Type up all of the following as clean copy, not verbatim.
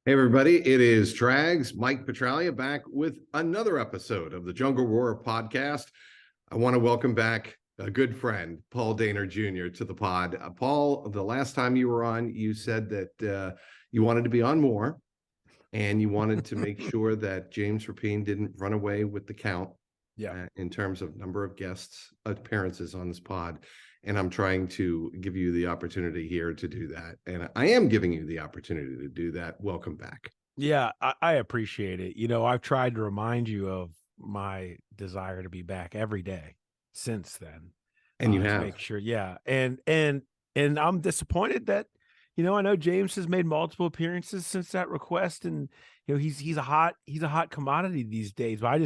Hey, everybody, it is Trags, Mike Petralia, back with another episode of the JungleRoar podcast. I want to welcome back a good friend, Paul Dehner Jr., to the pod. Paul, the last time you were on, you said that you wanted to be on more, and you wanted to make sure that James Rapine didn't run away with the count in terms of number of guests appearances on this pod. And I'm trying to give you the opportunity here to do that. And I am giving you the opportunity to do that. Welcome back. Yeah, I appreciate it. I've tried to remind you of my desire to be back every day since then. And you To have. make sure, yeah. And I'm disappointed that, I know James has made multiple appearances since that request, and he's a hot commodity these days. But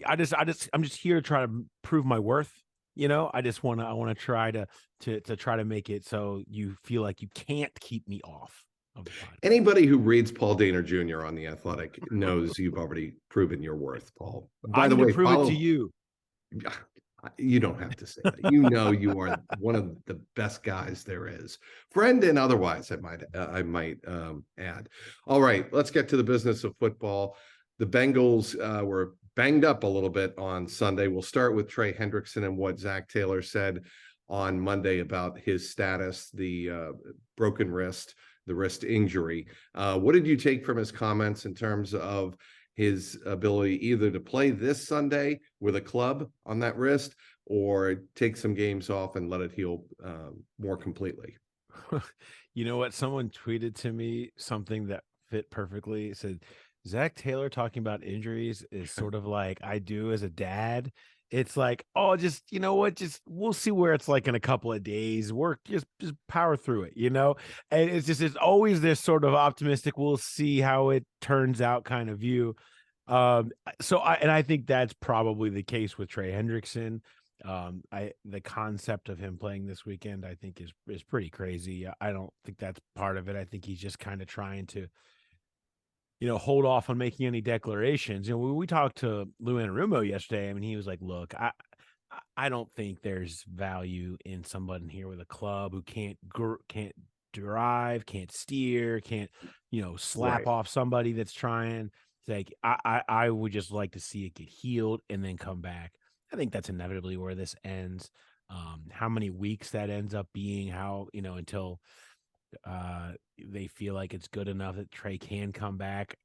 I'm just here to try to prove my worth. I want to try to try to make it so you feel like you can't keep me off of the podcast. Anybody who reads Paul Dehner Jr. on The Athletic knows you've already proven your worth, Paul. By I the need to way, prove it to you. You don't have to say that. You are one of the best guys there is, friend and otherwise. I might add. All right, let's get to the business of football. The Bengals were banged up a little bit on Sunday. We'll start with Trey Hendrickson and what Zach Taylor said on Monday about his status, the broken wrist, the wrist injury. What did you take from his comments in terms of his ability either to play this Sunday with a club on that wrist or take some games off and let it heal more completely? You know what? Someone tweeted to me something that fit perfectly. It said, Zach Taylor talking about injuries is sort of like I do as a dad. It's like, oh, just you know what? Just we'll see where it's like in a couple of days. Work, just power through it. And it's always this sort of optimistic. We'll see how it turns out kind of view. I think that's probably the case with Trey Hendrickson. The concept of him playing this weekend, I think is pretty crazy. I don't think that's part of it. I think he's just kind of trying to hold off on making any declarations. We talked to Lou Anarumo yesterday. I mean, he was like, look, I don't think there's value in somebody here with a club who can't drive, can't steer, can't, slap off somebody that's trying. It's like, I would just like to see it get healed and then come back. I think that's inevitably where this ends. How many weeks that ends up being, until they feel like it's good enough that Trey can come back.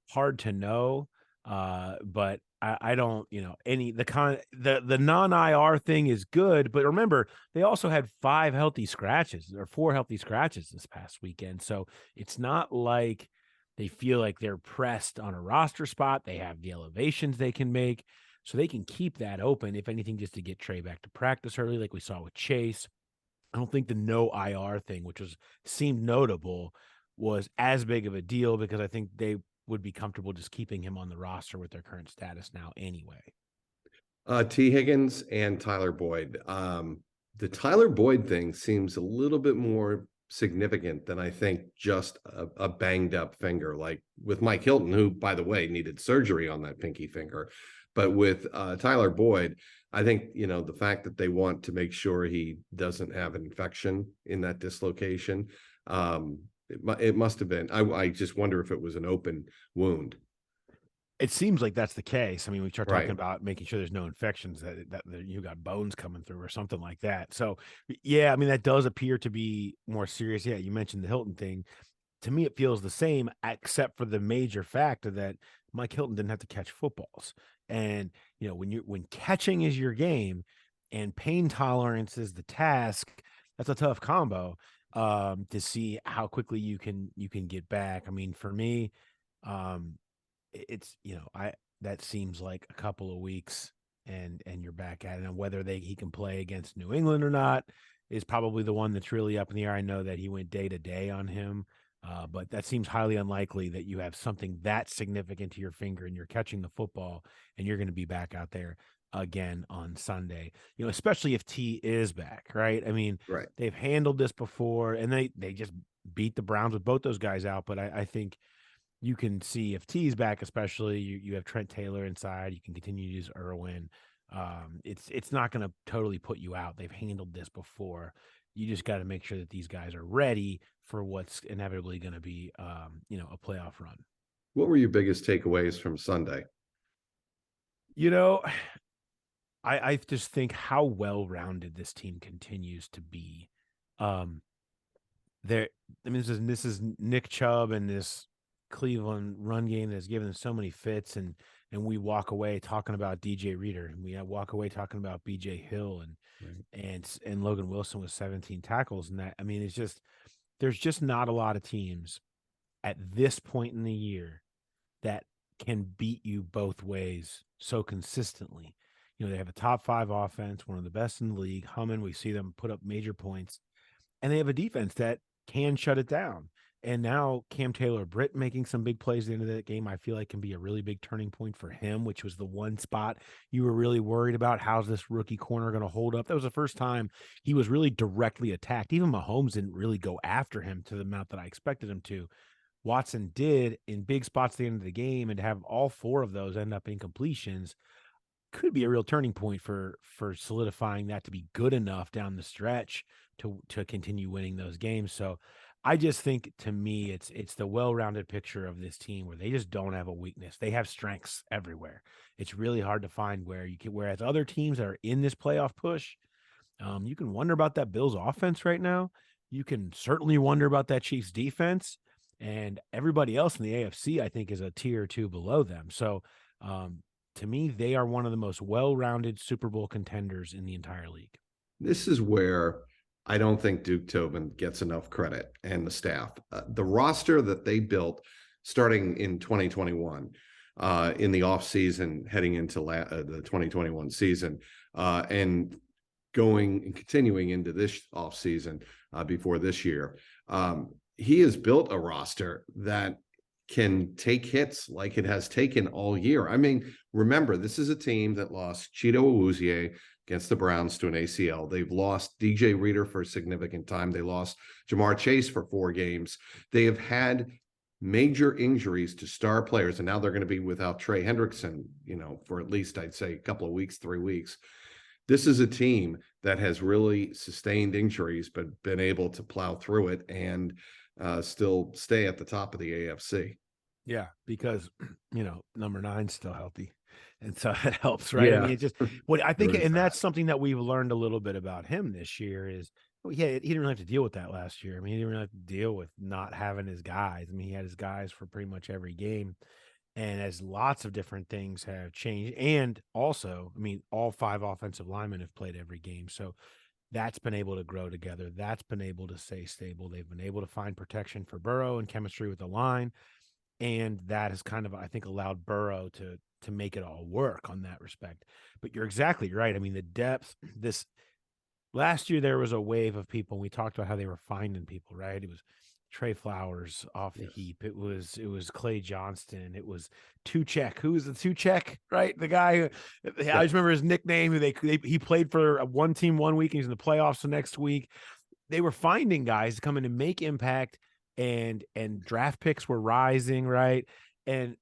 Hard to know. But I don't, the non-IR thing is good, but remember, they also had 4 healthy scratches this past weekend. So it's not like they feel like they're pressed on a roster spot. They have the elevations they can make, so they can keep that open, if anything, just to get Trey back to practice early, like we saw with Chase. I don't think the no IR thing, which seemed notable, was as big of a deal because I think they would be comfortable just keeping him on the roster with their current status now anyway. T. Higgins and Tyler Boyd. The Tyler Boyd thing seems a little bit more significant than I think just a banged up finger, like with Mike Hilton, who, by the way, needed surgery on that pinky finger. But with Tyler Boyd, I think, the fact that they want to make sure he doesn't have an infection in that dislocation, it must have been. I just wonder if it was an open wound. It seems like that's the case. I mean, we start talking Right. about making sure there's no infections, that you got bones coming through or something like that. So, yeah, I mean, that does appear to be more serious. Yeah, you mentioned the Hilton thing. To me, it feels the same, except for the major factor that Mike Hilton didn't have to catch footballs. And, when catching is your game and pain tolerance is the task, that's a tough combo to see how quickly you can get back. I mean, for me, it's, that seems like a couple of weeks and you're back at it. And whether he can play against New England or not is probably the one that's really up in the air. I know that he went day to day on him. But that seems highly unlikely that you have something that significant to your finger and you're catching the football and you're going to be back out there again on Sunday, especially if T is back, right? I mean, Right. they've handled this before and they just beat the Browns with both those guys out. But I think you can see if T's back, especially you have Trent Taylor inside, you can continue to use Irwin. It's not going to totally put you out. They've handled this before. You just got to make sure that these guys are ready for what's inevitably going to be, a playoff run. What were your biggest takeaways from Sunday? You know, I just think how well rounded this team continues to be. Um, there, I mean, this is Nick Chubb and this Cleveland run game that's given them so many fits, and we walk away talking about DJ Reader, and we walk away talking about BJ Hill Right. and Logan Wilson with 17 tackles, and that, I mean, it's just there's just not a lot of teams at this point in the year that can beat you both ways so consistently. They have a top 5 offense, one of the best in the league, humming. We see them put up major points, and they have a defense that can shut it down. And now Cam Taylor-Britt making some big plays at the end of that game, I feel like can be a really big turning point for him, which was the one spot you were really worried about. How's this rookie corner going to hold up? That was the first time he was really directly attacked. Even Mahomes didn't really go after him to the amount that I expected him to. Watson did in big spots at the end of the game, and to have all 4 of those end up in completions could be a real turning point for solidifying that to be good enough down the stretch to continue winning those games. So I just think, to me, it's the well-rounded picture of this team where they just don't have a weakness. They have strengths everywhere. It's really hard to find where you can, whereas other teams that are in this playoff push, you can wonder about that Bills offense right now. You can certainly wonder about that Chiefs defense, and everybody else in the AFC, I think, is a tier or 2 below them. So, to me, they are one of the most well-rounded Super Bowl contenders in the entire league. This is where I don't think Duke Tobin gets enough credit, and the staff. The roster that they built starting in 2021, in the offseason, heading into the 2021 season, and going and continuing into this offseason before this year. He has built a roster that can take hits like it has taken all year. I mean, remember, this is a team that lost Cheeto Awuzie against the Browns to an ACL. They've lost DJ Reader for a significant time. They lost Jamar Chase for 4 games. They have had major injuries to star players, and now they're going to be without Trey Hendrickson, for at least, I'd say, a couple of weeks, 3 weeks. This is a team that has really sustained injuries, but been able to plow through it and still stay at the top of the AFC. Yeah, because number 9's still healthy, and so it helps, right? I mean, Yeah, it just what I think, there is and that. that's something that we've learned a little bit about him this year is, yeah, he didn't really have to deal with that last year. I mean, he didn't really have to deal with not having his guys. I mean, he had his guys for pretty much every game, and as lots of different things have changed, and also, I mean, all 5 offensive linemen have played every game, so that's been able to grow together. That's been able to stay stable. They've been able to find protection for Burrow and chemistry with the line. And that has kind of, I think, allowed Burrow to make it all work on that respect. But you're exactly right. I mean, the depth, this last year there was a wave of people. And we talked about how they were finding people, right? It was Trey Flowers off the Yes. heap. It was Clay Johnston. It was Two Check. Who was the Two Check? Right, the guy. I Yeah. just remember his nickname. He played for one team one week, and he's in the playoffs the next week. They were finding guys to come in and make impact, and draft picks were rising, right? And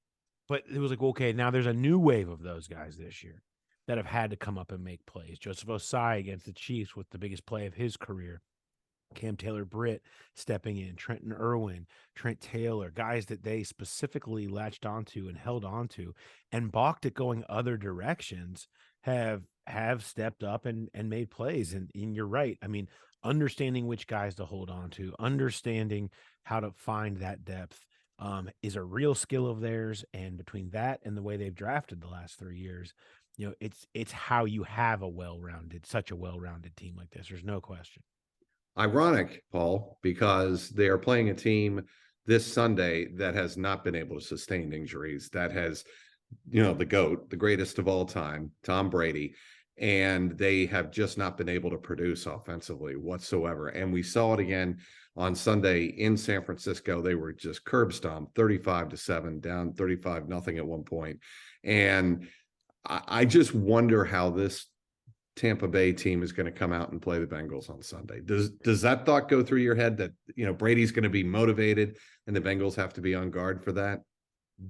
but it was like, okay, now there's a new wave of those guys this year that have had to come up and make plays. Joseph Osai against the Chiefs with the biggest play of his career. Cam Taylor-Britt stepping in, Trenton Irwin, Trent Taylor, guys that they specifically latched onto and held onto and balked at going other directions, have stepped up and made plays. And you're right. I mean, understanding which guys to hold on to, understanding how to find that depth, is a real skill of theirs. And between that and the way they've drafted the last 3 years, it's how you have such a well-rounded team like this. There's no question. Ironic, Paul, because they are playing a team this Sunday that has not been able to sustain injuries, that has, the GOAT, the greatest of all time, Tom Brady, and they have just not been able to produce offensively whatsoever. And we saw it again on Sunday in San Francisco. They were just curb stomped 35-7, down 35-0 at one point. And I just wonder how this Tampa Bay team is going to come out and play the Bengals on Sunday. Does that thought go through your head that, Brady's going to be motivated and the Bengals have to be on guard for that?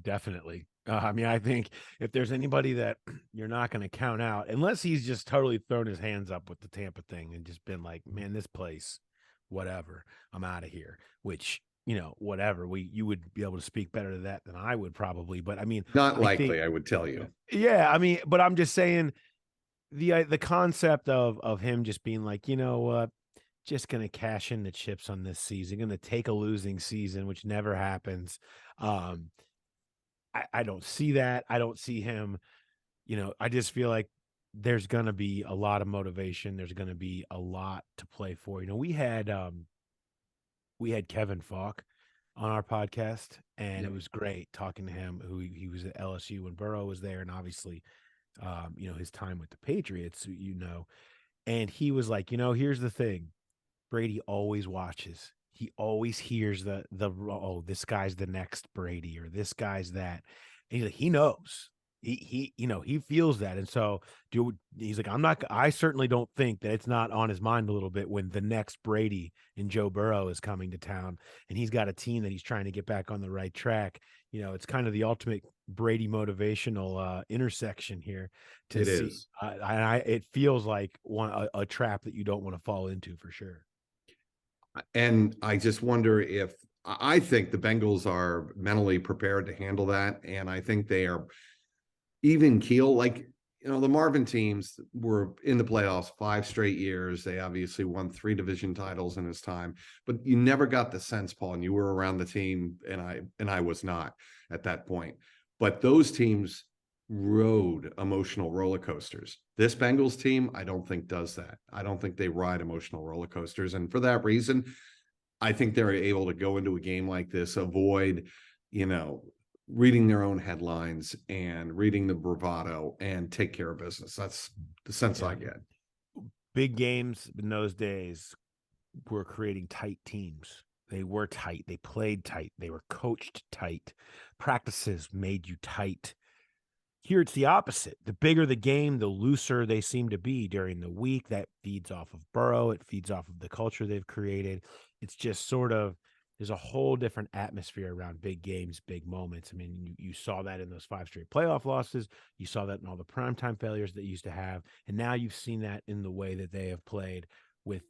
Definitely. I mean, I think if there's anybody that you're not going to count out, unless he's just totally thrown his hands up with the Tampa thing and just been like, man, this place, whatever, I'm out of here, which, whatever, you would be able to speak better to that than I would probably. But I mean, Not I think, likely, I would tell you. yeah, I mean, but I'm just saying the concept of him just being like, you know what, just going to cash in the chips on this season, going to take a losing season, which never happens. Um, I don't see that. I don't see him, I just feel like there's going to be a lot of motivation. There's going to be a lot to play for. We had Kevin Falk on our podcast, and Yep. it was great talking to him. Who he was at LSU when Burrow was there, and obviously, his time with the Patriots. And he was like, here's the thing: Brady always watches. He always hears oh, this guy's the next Brady, or this guy's that. And he knows. He feels that. And so he's like, I certainly don't think that it's not on his mind a little bit when the next Brady and Joe Burrow is coming to town and he's got a team that he's trying to get back on the right track. It's kind of the ultimate Brady motivational intersection here to It see. is. It feels like a trap that you don't want to fall into for sure. And I just wonder if I think the Bengals are mentally prepared to handle that. And I think they are even keel. Like, the Marvin teams were in the playoffs 5 straight years. They obviously won 3 division titles in his time, but you never got the sense, Paul, and you were around the team, and I was not at that point. But those teams rode emotional roller coasters. This Bengals team, I don't think does that. I don't think they ride emotional roller coasters. And for that reason, I think they're able to go into a game like this, avoid, you know, reading their own headlines and reading the bravado and take care of business. That's the sense I get. Big games in those days were creating tight teams. They were tight. They played tight. They were coached tight. Practices made you tight. Here it's the opposite. The bigger the game, the looser they seem to be during the week. That feeds off of Burrow. It feeds off of the culture they've created. It's just sort of, there's a whole different atmosphere around big games, big moments. I mean, you saw that in those 5 straight playoff losses. You saw that in all the primetime failures that used to have. And now you've seen that in the way that they have played with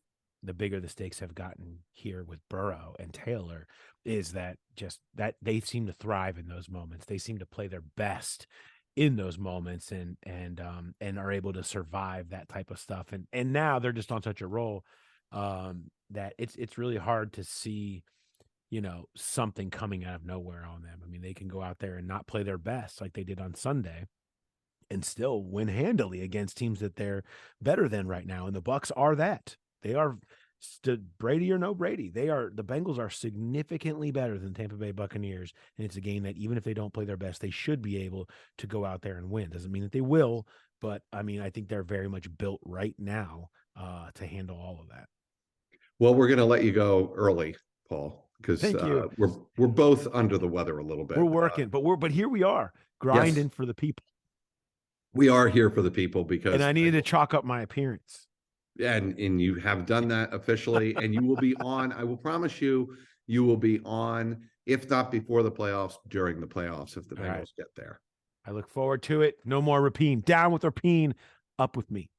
the bigger the stakes have gotten here with Burrow and Taylor, is that just that they seem to thrive in those moments. They seem to play their best in those moments and are able to survive that type of stuff. And now they're just on such a roll that it's really hard to see, something coming out of nowhere on them. I mean, they can go out there and not play their best like they did on Sunday and still win handily against teams that they're better than right now. And the Bucks are that. They are Brady or no Brady. The Bengals are significantly better than Tampa Bay Buccaneers. And it's a game that even if they don't play their best, they should be able to go out there and win. Doesn't mean that they will, but I mean, I think they're very much built right now to handle all of that. Well, we're going to let you go early, Paul, because Thank you. we're both under the weather a little bit. We're working, but here we are grinding Yes, for the people. we are here for the people because And I needed to chalk up my appearance. and you have done that officially, and you will be on. I will promise you, you will be on, if not before the playoffs, during the playoffs, if the All Bengals right. get there. I look forward to it. No more Rapine. Down with Rapine. Up with me.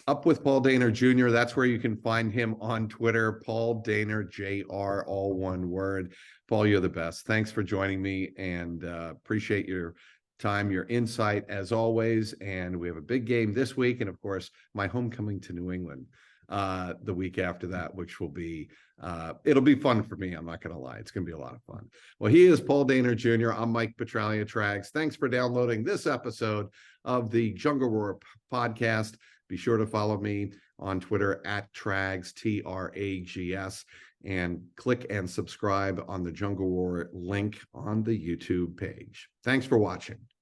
Up with Paul Dehner Jr. That's where you can find him on Twitter. Paul Dehner Jr. All one word. Paul, you're the best. Thanks for joining me, and appreciate your time, your insight as always. And we have a big game this week, and of course, my homecoming to New England the week after that, which will be it'll be fun for me. I'm not going to lie; it's going to be a lot of fun. Well, he is Paul Dehner Jr. I'm Mike Petralia Trags. Thanks for downloading this episode of the JungleRoar podcast. Be sure to follow me on Twitter at Trags, Trags, and click and subscribe on the JungleRoar link on the YouTube page. Thanks for watching.